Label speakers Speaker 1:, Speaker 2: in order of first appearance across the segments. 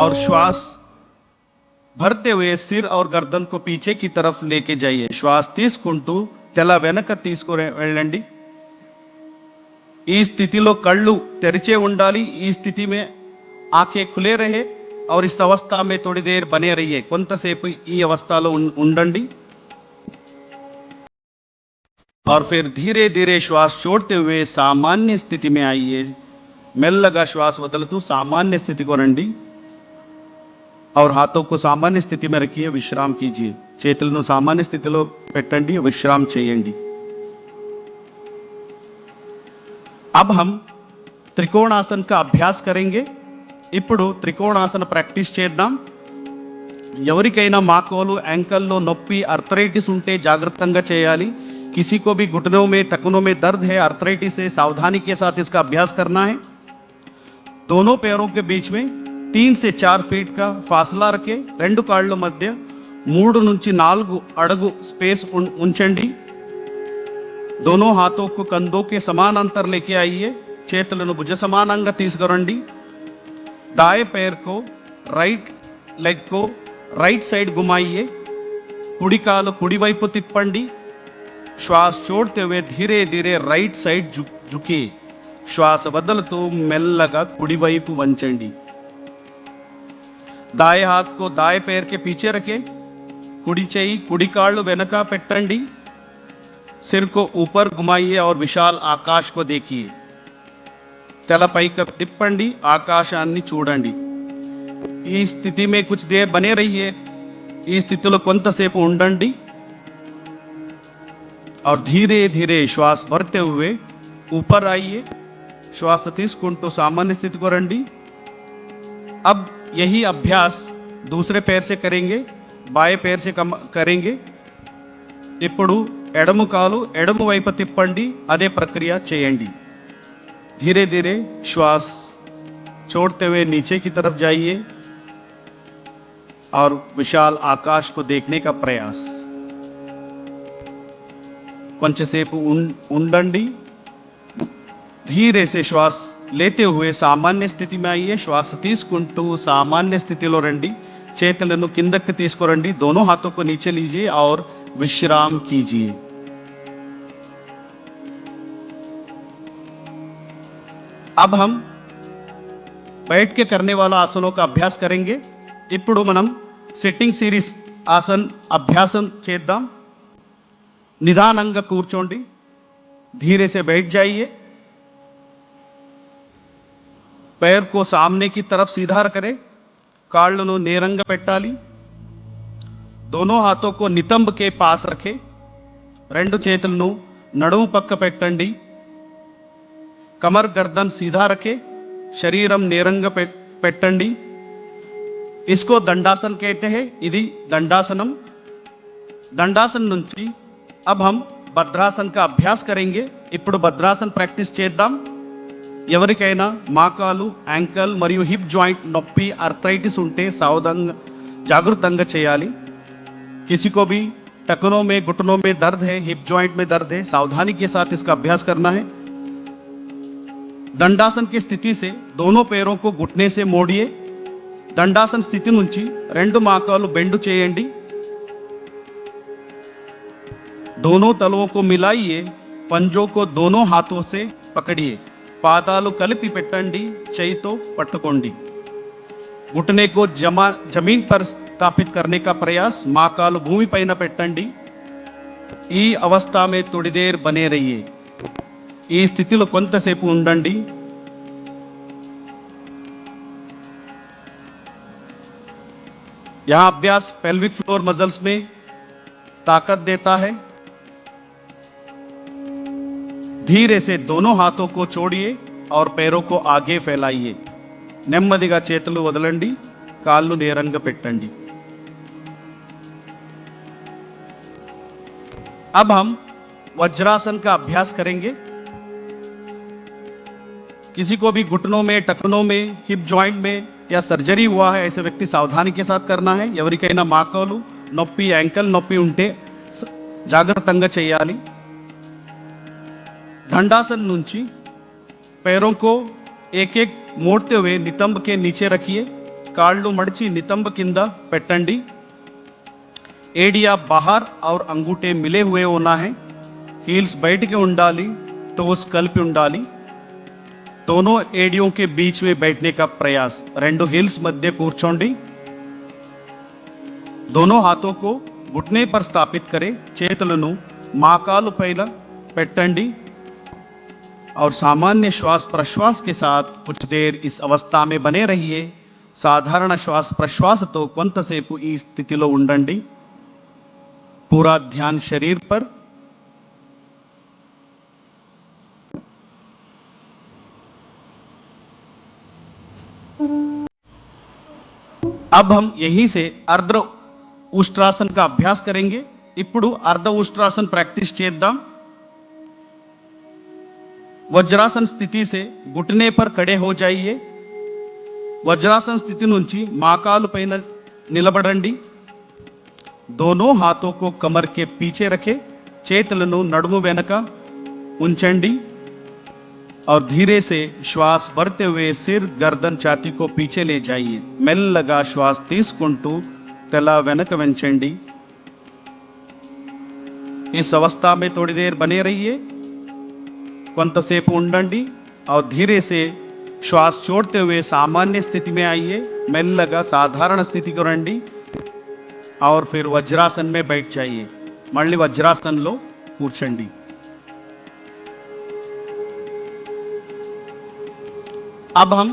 Speaker 1: और श्वास भरते हुए सिर और गर्दन को पीछे की तरफ लेके जाइए। श्वास తీసుకుంటూ తెల వెనక వెళ్ళండి। ఈ స్థితిలో కళ్ళు తెరిచే ఉండాలి। ఈ స్థితి में आंखें खुले रहे और इस अवस्था में थोड़ी देर बने रहिए। కొంతసేపు ఈ అవస్థలో ఉండండి और फिर धीरे धीरे श्वास छोड़ते हुए सामान्य स्थिति में आइए। మెల్లగా श्वास వదులుతూ सामान्य स्थिति को రండి और हाथों को सामान्य स्थिति में रखिए। विश्राम कीजिए। చేతులను सामान्य స్థితిలో పెట్టండి, विश्राम చేయండి। अब हम त्रिकोणासन का अभ्यास करेंगे। ఇప్పుడు త్రికోణాసన ప్రాక్టీస్ చేద్దాం। ఎవరికైనా మాకోలు యాంకల్లో నొప్పి आर्थराइटिस ఉంటే జాగ్రత్తగా చేయాలి। किसी को भी घुटनों में टखनों में दर्द है आर्थराइटिस से सावधानी के साथ इसका अभ्यास करना है। दोनों पैरों के बीच में 3 से 4 फीट का फासला रखें। రెండు కాళ్ళ మధ్య 3 నుంచి 4 అడుగు స్పేస్ ఉంచండి। दोनों हाथों को कंधों के समान अंतर लेके आइए। చేతులను భుజ సమానంగా తీసుకురండి। दाएं पैर को राइट लेग को राइट साइड घुमाइए। కుడి కాలు కుడి వైపు తిప్పండి। श्वास छोड़ते हुए धीरे धीरे राइट साइड झुकिए। श्वास వదులుతూ మెల్లగా కుడి వైపు వంచండి। दाएं हाथ को दाएं पैर के पीछे रखें। కుడి చేయి కుడి కాళ్ళు వెనక పెట్టండి। सिर को ऊपर घुमाइए और विशाल आकाश को देखिए। తల పైకి తిప్పండి, ఆకాశాన్ని చూడండి। ఈ స్థితి में कुछ देर बने रहिए। ఈ స్థితిలో కొంతసేపు ఉండండి और धीरे धीरे श्वास भरते हुए ऊपर आइए। श्वास తీసుకుంటూ सामान्य स्थिति को రండి। अब यही अभ्यास दूसरे पैर से करेंगे, बाएं पैर से करेंगे। ఇప్పుడు ఎడమ కాలు ఎడమ వైపు తిప్పండి, అదే ప్రక్రియ చేయండి। धीरे धीरे श्वास छोड़ते हुए नीचे की तरफ जाइए और विशाल आकाश को देखने का प्रयास। కొంచెంసేపు ఉండండి। धीरे से श्वास लेते हुए सामान्य स्थिति में आइए। श्वास తీసుకుంటూ सामान्य स्थितिలో రండి। చేతులను కిందకి తీసుకురండి। दोनों हाथों को नीचे लीजिए और विश्राम कीजिए। अब हम बैठ के करने वाला आसनों का अभ्यास करेंगे। ఇప్పుడు మనం సిట్టింగ్ సిరీస్ ఆసన్ అభ్యాసం చేద్దాం। నిదానంగా కూర్చోండి। धीरे से बैठ जाइए। पैर को सामने की तरफ सीधा करें। కాళ్ళను నేరంగా పెట్టాలి। दोनों हाथों को नितंब के पास रखें। రెండు చేతులను నడుము పక్క పెట్టండి। कमर गर्दन सीधा रखें। शरीरम నేరంగా పెట్టండి। इसको दंडासन कहते हैं। ఇది दंडासनम। दंडासन నుంచి अब हम భద్రాసన్ का अभ्यास करेंगे। ఇప్పుడు భద్రాసన్ ప్రాక్టీస్ చేద్దాం। ఎవరికైనా మోకాలు యాంకల్ మరియు హిప్ జాయింట్ నొప్పి आर्थराइटिस ఉంటే సావధానంగా జాగృతంగా చేయాలి। किसी को भी टखनों में घुटनों में दर्द है, हिप जॉइंट में दर्द है, सावधानी के साथ इसका अभ्यास करना है। दंडासन की स्थिति से दोनों पैरों को घुटने से मोड़िए। दंडासन स्थिति నుంచి రెండు మోకాలు బెండ్ చేయండి। दोनों तलवों को मिलाइए। पंजों को दोनों हाथों से पकड़िए। పాదాలు కలిపి పెట్టండి, చేయితో పట్టుకోండి। घुटने को जमीन पर स्थापित करने का प्रयास। మోకాలు భూమి పైన పెట్టండి। ఈ अवस्था में थोड़ी देर बने रहिए। ఈ స్థితిలో కొంతసేపు ఉండండి। यह अभ्यास पेल्विक फ्लोर मसल्स में ताकत देता है। धीरे से दोनों हाथों को छोड़िए और पैरों को आगे फैलाइए। నెమ్మదిగా చేతులు వదలండి, కాళ్ళు నేరంగా పెట్టండి। अब हम वज्रासन का अभ्यास करेंगे। किसी को भी घुटनों में टखनों में हिप जॉइंट में या सर्जरी हुआ है ऐसे व्यक्ति सावधानी के साथ करना है। ఎవరికైనా మోకాలు నొప్పి యాంకల్ నొప్పి ఉంటే జాగ్రత్తగా చేయాలి। दंडासन నుంచి पैरों को एक एक मोड़ते हुए नितंब के नीचे रखिए। కాళ్ళు మడిచి నితంబ కింద పెట్టండి. एडिया बाहर और अंगूठे मिले हुए होना है. हील्स बैठ के ఉండాలి, टोस కలిపి ఉండాలి. दोनों एडियों के बीच में बैठने का प्रयास. రెండు हील्स मध्य కూర్చోండి. दोनों हाथों को घुटने पर स्थापित करें. చేతులను మోకాలు పైన పెట్టండి और सामान्य श्वास प्रश्वास के साथ कुछ देर इस अवस्था में बने रहिए. సాధారణ శ్వాస ప్రశ్వాసతో కొంతసేపు ఈ స్థితిలో ఉండండి. पूरा ध्यान शरीर पर. अब हम यहीं से अर्ध उष्ट्रासन का अभ्यास करेंगे. ఇప్పుడు अर्ध उष्ट्रासन प्रैक्टिस చేద్దాం. वज्रासन स्थिति से घुटने पर खड़े हो जाइए. वज्रासन स्थिति నుంచి మోకాలు పైన నిలబడండి. दोनों हाथों को कमर के पीछे रखें. చేతులను నడుము వెనక ఉంచండి और धीरे से श्वास भरते हुए सिर गर्दन छाती को पीछे ले जाइए. మెల్లగా శ్వాస తీసుకుంటూ తల వెనక వంచండి. इस अवस्था में थोड़ी देर बने रहिए. కొంతసేపు ఉండండి और धीरे से श्वास छोड़ते हुए सामान्य स्थिति में आइए. మెల్లగా సాధారణ స్థితికి రండి और फिर वज्रासन में बैठ जाइए. మళ్ళీ వజ్రాసనంలో కూర్చోండి. अब हम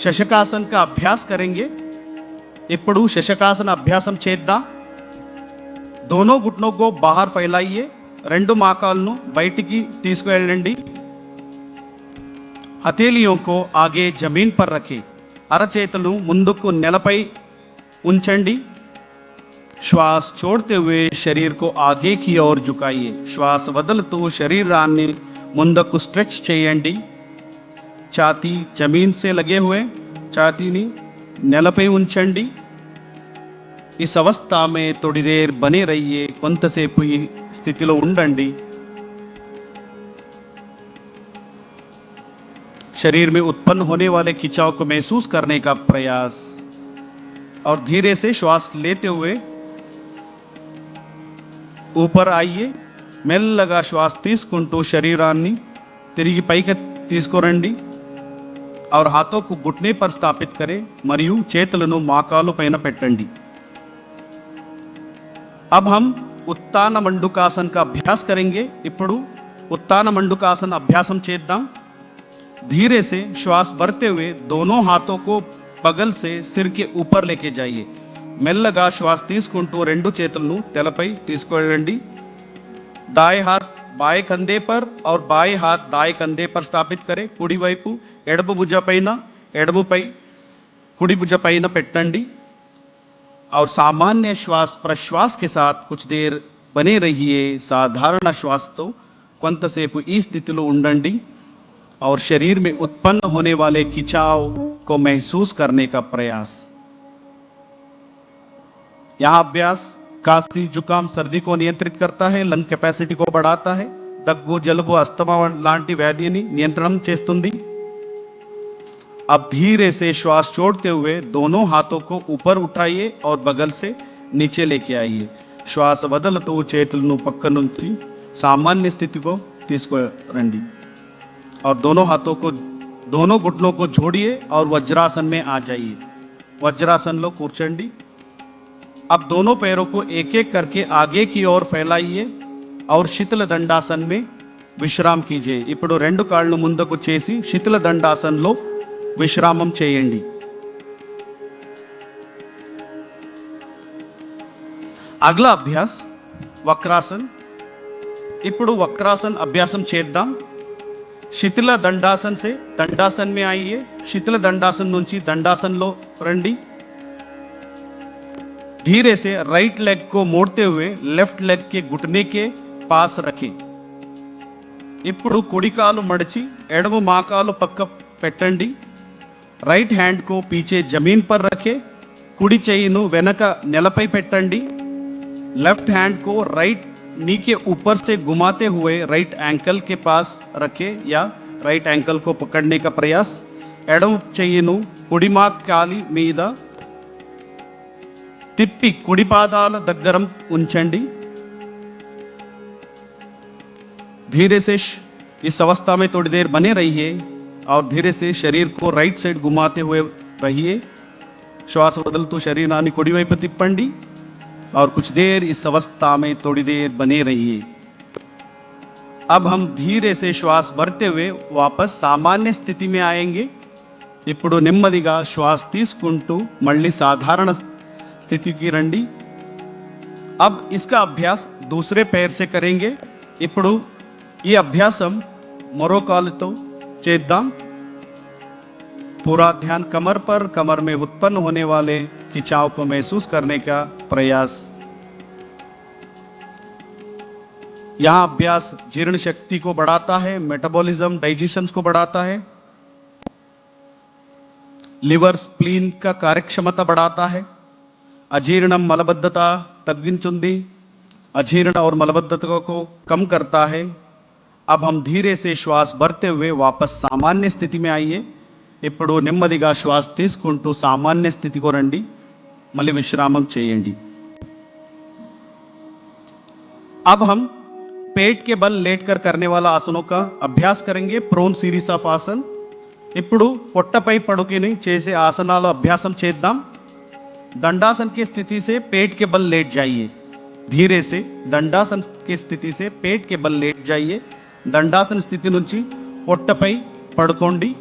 Speaker 1: శశకాసన్ का अभ्यास करेंगे. ఇప్పుడు శశకాసన అభ్యాసం చేద్దాం. दोनों घुटनों को बाहर फैलाइए. రెండు మోకాళ్ళను బయటికి తీసుకువెళ్ళండి. हथेलियों को आगे जमीन पर रखें. అరచేతులు ముందుకు నేలపై ఉంచండి. श्वास छोड़ते हुए शरीर को आगे की ओर झुकाइए. श्वास వదులుతూ శరీరాన్ని ముందుకు స్ట్రెచ్ చేయండి. छाती जमीन से लगे हुए छातीनी నేలపై ఉంచండి. इस अवस्था में थोड़ी देर बने रहिए. కొంతసేపు ఈ స్థితిలో ఉండండి. शरीर में उत्पन्न होने वाले खिंचाव को महसूस करने का प्रयास और धीरे से श्वास लेते हुए ऊपर आइए. మెల్లగా శ్వాస తీసుకుంటూ శరీరాన్ని తిరిగి పైకి తీసుకురండి और हाथों को घुटने पर स्थापित करें మరియు చేతులను మోకాలు పైన పెట్టండి. अब हम उत्तान मंडूकासन का अभ्यास करेंगे. ఇప్పుడు उत्तान मंडूकासन अभ्यासम చేద్దాం. धीरे से श्वास भरते हुए दोनों हाथों को बगल से सिर के ऊपर लेके जाइए. మెల్లగా శ్వాస తీసుకుంటూ రెండు చేతులను తలపై తీసుకువెళ్ళండి. दाएं हाथ बाएं कंधे पर और बाएं हाथ दाएं कंधे पर स्थापित करें. కుడి వైపు ఎడమ భుజ పైన ఎడమపై కుడి భుజ పైన పెట్టండి और सामान्य श्वास प्रश्वास के साथ कुछ देर बने रहिए. సాధారణ శ్వాసతో కొంతసేపు ఈ స్థితిలో ఉండండి और शरीर में उत्पन्न होने वाले खिंचाव को महसूस करने का प्रयास. यह अभ्यास खांसी जुकाम सर्दी को नियंत्रित करता है. లంగ్ కెపాసిటీ को बढ़ाता है. దగ్గు జలుబు అస్తమా లాంటి వ్యాధిని నియంత్రణం చేస్తుంది. अब धीरे से श्वास छोड़ते हुए दोनों हाथों को ऊपर उठाइए और बगल से नीचे लेके आइए. श्वास వదులుతూ చేతులను పక్క నుంచి सामान्य स्थिति को తీసుకురండి और दोनों हाथों को दोनों घुटनों को जोड़िए और वज्रासन में आ जाइए. वज्रासन लो కూర్చోండి. अब दोनों पैरों को एक एक करके आगे की ओर फैलाइए और शीतल दंडासन में विश्राम कीजिए. ఇప్పుడు రెండు కాళ్ళు ముందుకు చేసి శీతల దండాసనంలో విశ్రామం చేయండి. అగలా అభ్యాస్ వక్రాసన్. ఇప్పుడు వక్రాసన్ అభ్యాసం చేద్దాం. శిథిల దండాसन से दंडासन में आइए. శిథిల దండాसन నుంచి దండాసన్లో రండి. धीरे से राइट लेग को मोड़ते हुए लेफ्ट लेग के घुटने के पास रखें. ఇప్పుడు కుడి కాలు మడిచి ఎడమ మోకాలు పక్క పెట్టండి. राइट हैंड को पीछे जमीन पर रखें. కుడి చెయ్యిను వెనక నేలపై పెట్టండి. लेफ्ट हैंड को राइट नी के ऊपर से घुमाते हुए राइट एंकल के पास रखें या राइट एंकल को पकड़ने का प्रयास. ఎడమ చెయ్యిను కుడిమాకాలి మీద తిప్పి కుడి పాదాల దగ్గర ఉంచండి. धीरे से इस अवस्था में थोड़ी देर बने रहिए और धीरे से शरीर को राइट साइड घुमाते हुए रहिए. श्वास बदलतू शरीराన్ని కుడివైపు తిప్పండి और कुछ देर इस अवस्था में थोड़ी देर बने रहिए. अब हम धीरे से श्वास भरते हुए वापस सामान्य स्थिति में आएंगे. ఇప్పుడు నెమ్మదిగా శ్వాస తీసుకుంటూ మళ్ళీ సాధారణ స్థితికి రండి. अब इसका अभ्यास दूसरे पैर से करेंगे. ఇప్పుడు ఈ అభ్యాసం మరో కాలుతో చేద్దాం. पूरा ध्यान कमर पर, कमर में उत्पन्न होने वाले खिंचाव को महसूस करने का प्रयास. यहां अभ्यास जीर्ण शक्ति को बढ़ाता है, मेटाबॉलिज्म डाइजेशन को बढ़ाता है, लिवर स्प्लीन का कार्यक्षमता बढ़ाता है, अजीर्णम मलबद्धता तग्गिंचुंदी, अजीर्ण और मलबद्धता को कम करता है. अब हम धीरे से श्वास भरते हुए वापस सामान्य स्थिति में आइए. ఇప్పుడు నెమ్మదిగా శ్వాస తీసుకుంటూ సామాన్య స్థితికి రండి. మళ్ళీ విశ్రామం చేయండి. अब हम पेट के बल लेटकर करने वाला आसनों का अभ्यास करेंगे. प्रोन सीरीज ऑफ आसन. ఇప్పుడు పొట్టపై పడుకుని చేసే ఆసనాల అభ్యాసం చేద్దాం. दंडासन की स्थिति से पेट के बल लेट जाइए. धीरे से दंडासन की स्थिति से पेट के बल लेट जाइए. దండాసన స్థితి నుంచి పొట్టపై పడుకోండి.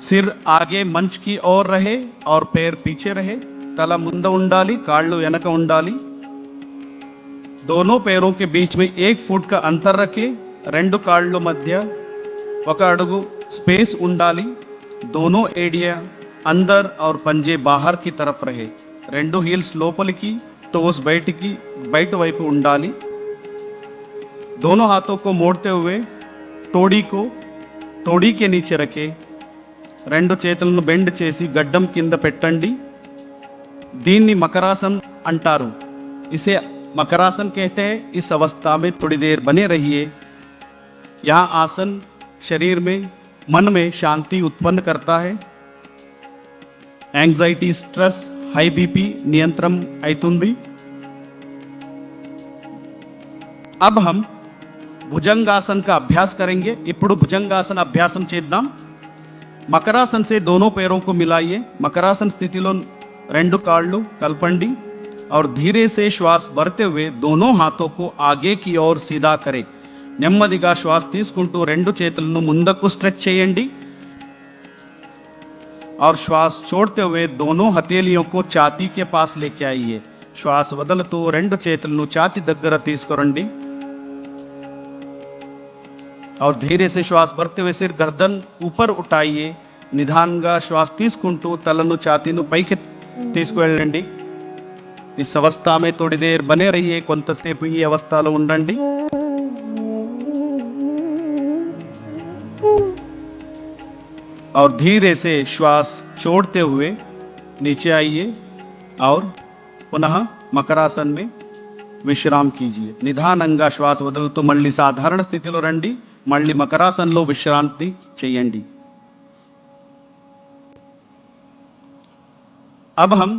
Speaker 1: सिर आगे मंच की ओर रहे और पैर पीछे रहे. తల ముందు ఉండాలి, కాళ్ళు వెనక ఉండాలి. दोनों पैरों के बीच में 1 फुट का अंतर रखें. రెండు కాళ్ళ మధ్య 1 అడుగు स्पेस ఉండాలి. दोनों एड़ियां अंदर और पंजे बाहर की तरफ रहे. రెండు హీల్స్ లోపలికి, టోస్ బయట వైపు ఉండాలి. दोनों हाथों को मोड़ते हुए टोड़ी के नीचे रखे. రెండు చేతులను బెండ్ చేసి గడ్డం కింద పెట్టండి. దీన్ని మకరాसन అంటారు. इसे मकरासन कहते हैं. इस अवस्था में थोड़ी देर बने रहिए. यह आसन शरीर में, मन में शांति उत्पन्न करता है. एंग्जाइटी, स्ट्रेस, हाई बीपी नियंत्रण అవుతుంది. अब हम भुजंगासन का अभ्यास करेंगे. ఇప్పుడు భుజంగాసన అభ్యాసం చేద్దాం. మకరాसन से दोनों पैरों को मिलाइए. मकरासन స్థితిలో రెండు కాళ్ళు కలపండి और धीरे से श्वास भरते हुए दोनों हाथों को आगे की ओर सीधा करें. నెమ్మదిగా శ్వాస తీసుకుంటూ రెండు చేతులను ముందుకు స్ట్రెచ్ చేయండి और श्वास छोड़ते हुए दोनों हथेलियों को छाती के पास लेके आइए. श्वास వదులుతూ రెండు చేతులను ఛాతీ దగ్గర తీసుకురండి और धीरे से श्वास भरते हुए सिर गर्दन ऊपर उठाइए. నిదానంగా శ్వాస తీసుకుంటూ తలను ఛాతీను పైకి తీసుకువెళ్ళండి. इस अवस्था में थोड़ी देर बने रहिए. కొంతసేపు ఈ అవస్థలో ఉండండి. और धीरे से श्वास छोड़ते हुए नीचे आइए और पुनः मकरासन में विश्राम कीजिए. నిదానంగా శ్వాస వదులుతూ మళ్ళీ సాధారణ స్థితిలో రండి. మళ్ళీ మకరాసన్లో విశ్రాంతి చేయండి. अब हम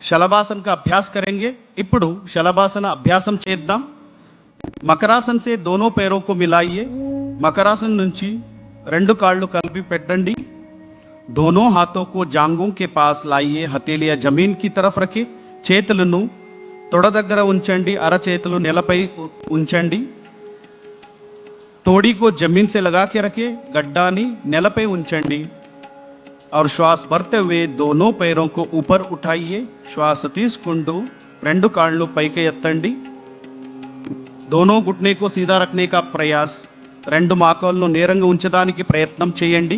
Speaker 1: शलभासन का अभ्यास करेंगे. ఇప్పుడు శలభాసన అభ్యాసం చేద్దాం. मकरासन से दोनों पैरों को मिलाइए. मकरासन నుంచి రెండు కాళ్ళు కలిపి పెట్టండి. दोनों हाथों को जांघों के पास लाइए. हथेलियां जमीन की तरफ रखें. చేతులను తొడ దగ్గర ఉంచండి. అరచేతులు నేలపై ఉంచండి. तोड़ी को जमीन से लगा के रखें. गड्डानी నేలపై ఉంచండి और श्वास भरते हुए दोनों पैरों को ऊपर उठाइए. श्वास తీసుకుంటూ రెండు కాళ్ళు పైకి ఎత్తండి. दोनों घुटने को सीधा रखने का प्रयास. రెండు మోకాళ్ళను నేరంగా ఉంచడానికి ప్రయత్నం చేయండి.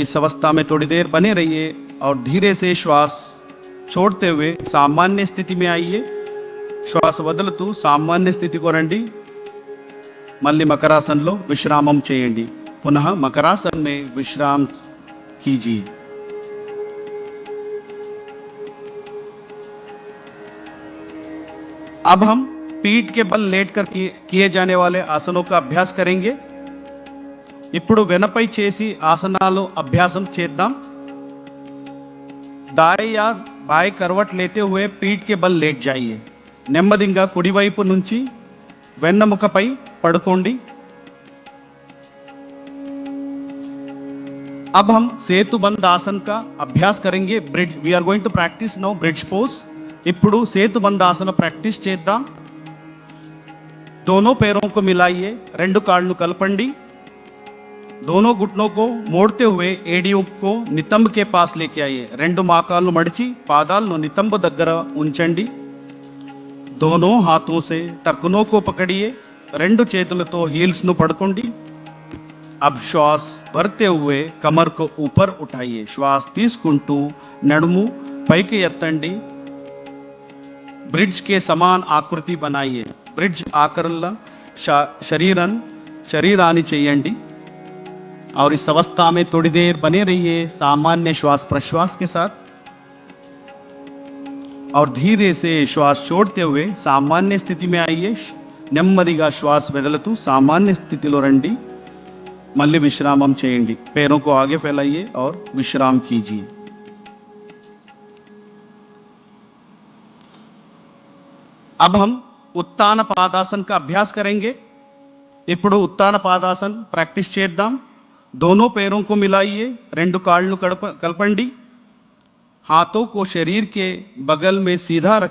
Speaker 1: इस अवस्था में थोड़ी देर बने रहिए और धीरे से श्वास छोड़ते हुए सामान्य स्थिति में आइए. श्वास వదులుతూ సామాన్య స్థితికి రండి. మళ్ళీ మకరాసన్లో విశ్రామం చేయండి. पुनः मकरासन में विश्राम कीजिए. अब हम पीठ के बल लेटकर किए जाने वाले आसनों का अभ्यास करेंगे. ఇప్పుడు వెనపై చేసి ఆసనాలు అభ్యాసం చేద్దాం. दाएं या बाएं करवट लेते हुए पीठ के बल लेट जाइए. నెమ్మదిగా కుడివైపు నుంచి వెన్నెముకపై పడుకోండి. अब हम సేతుబంధ్ ఆసన్ का अभ्यास करेंगे. Bridge we are going to practice now bridge pose. ఇప్పుడు సేతుబంధ్ ఆసన ప్రాక్టీస్ చేద్దాం. दोनों पैरों को मिलाइए, రెండు కాళ్ళు కలపండి. दोनों घुटनों को मोड़ते हुए एडियो को नितंब के पास लेके आइए. రెండు మోకాళ్ళు మడిచి పాదాలను నితంబ దగ్గర ఉంచండి. दोनों हाथों से टखनों को पकड़िए. రెండు చేతులతో హీల్స్ ను పడుకోండి. अब श्वास भरते हुए कमर को ऊपर उठाइए. श्वास తీసుకుంటూ నడుము పైకి ఎత్తండి. ब्रिज के समान आकृति बनाइए. ब्रिज आकरला शरीराన్ని చేయండి. और इस अवस्था में थोड़ी देर बने रहिए सामान्य श्वास प्रश्वास के साथ. और धीरे से श्वास छोड़ते हुए सामान्य स्थिति में आइए. నెమ్మదిగా శ్వాస వదులుతూ सामान्य स्थितिలో రండి. మళ్ళీ విశ్రామం చేయండి. पैरों को आगे फैलाइए और विश्राम कीजिए. अब हम उत्तान पादासन का अभ्यास करेंगे. ఇప్పుడు उत्तान पादासन प्रैक्टिस చేద్దాం. दोनों पैरों को मिलाइए. రెండు కాళ్ళు కలపండి. हाथों को शरीर के बगल में सीधा रखिए.